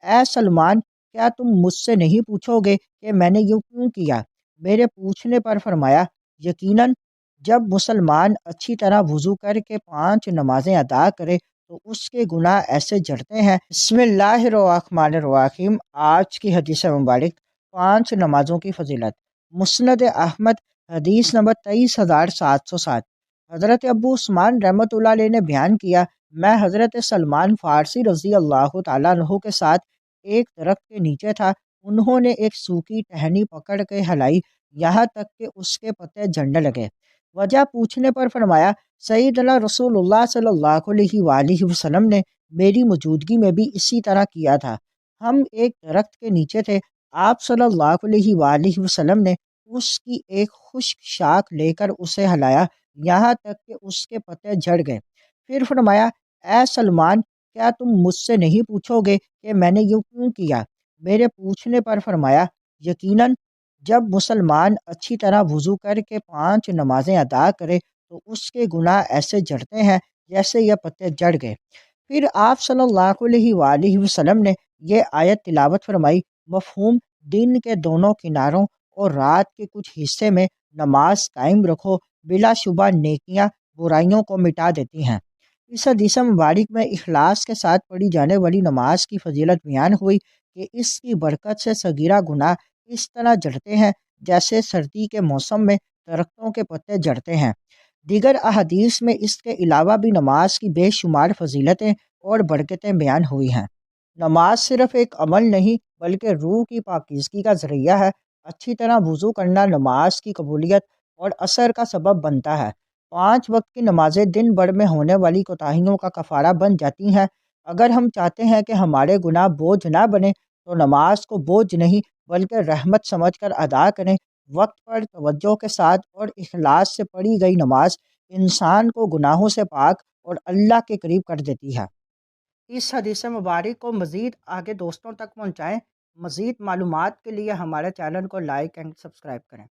اے سلمان، کیا تم مجھ سے نہیں پوچھو گے کہ میں نے یوں کیوں کیا؟ میرے پوچھنے پر فرمایا، یقیناً جب مسلمان اچھی طرح وضو کر کے 5 نمازیں ادا کرے تو اس کے گناہ ایسے جھڑتے ہیں۔ بسم اللہ الرحمن الرحیم۔ آج کی حدیث مبارک 5 نمازوں کی فضیلت۔ مسند احمد حدیث نمبر 23707۔ حضرت ابو عثمان رحمۃ اللہ علیہ نے بیان کیا، میں حضرت سلمان فارسی رضی اللہ تعالیٰ عنہ کے ساتھ ایک درخت کے نیچے تھا۔ انہوں نے ایک سوکھی ٹہنی پکڑ کے ہلائی یہاں تک کہ اس کے پتے جھڑنے لگے۔ وجہ پوچھنے پر فرمایا، سیدنا رسول اللہ صلی اللہ علیہ وآلہ وسلم نے میری موجودگی میں بھی اسی طرح کیا تھا۔ ہم ایک درخت کے نیچے تھے، آپ صلی اللہ علیہ وآلہ وسلم نے اس کی ایک خشک شاخ لے کر اسے ہلایا یہاں تک کہ اس کے پتے جھڑ گئے۔ پھر فرمایا، اے سلمان، کیا تم مجھ سے نہیں پوچھو گے کہ میں نے یوں کیوں کیا؟ میرے پوچھنے پر فرمایا، یقیناً جب مسلمان اچھی طرح وضو کر کے 5 نمازیں ادا کرے تو اس کے گناہ ایسے جھڑتے ہیں جیسے یہ پتے جھڑ گئے۔ پھر آپ صلی اللہ علیہ وآلہ وسلم نے یہ آیت تلاوت فرمائی، مفہوم، دن کے دونوں کناروں اور رات کے کچھ حصے میں نماز قائم رکھو، بلا شبہ نیکیاں برائیوں کو مٹا دیتی ہیں۔ اس حدیث مبارک میں اخلاص کے ساتھ پڑھی جانے والی نماز کی فضیلت بیان ہوئی کہ اس کی برکت سے صغیرہ گناہ اس طرح جھڑتے ہیں جیسے سردی کے موسم میں درختوں کے پتے جھڑتے ہیں۔ دیگر احادیث میں اس کے علاوہ بھی نماز کی بے شمار فضیلتیں اور برکتیں بیان ہوئی ہیں۔ نماز صرف ایک عمل نہیں بلکہ روح کی پاکیزگی کا ذریعہ ہے۔ اچھی طرح وضو کرنا نماز کی قبولیت اور اثر کا سبب بنتا ہے۔ 5 وقت کی نمازیں دن بھر میں ہونے والی کوتاہیوں کا کفارہ بن جاتی ہیں۔ اگر ہم چاہتے ہیں کہ ہمارے گناہ بوجھ نہ بنے تو نماز کو بوجھ نہیں بلکہ رحمت سمجھ کر ادا کریں۔ وقت پر توجہ کے ساتھ اور اخلاص سے پڑھی گئی نماز انسان کو گناہوں سے پاک اور اللہ کے قریب کر دیتی ہے۔ اس حدیث مبارک کو مزید آگے دوستوں تک پہنچائیں۔ مزید معلومات کے لیے ہمارے چینل کو لائک اینڈ سبسکرائب کریں۔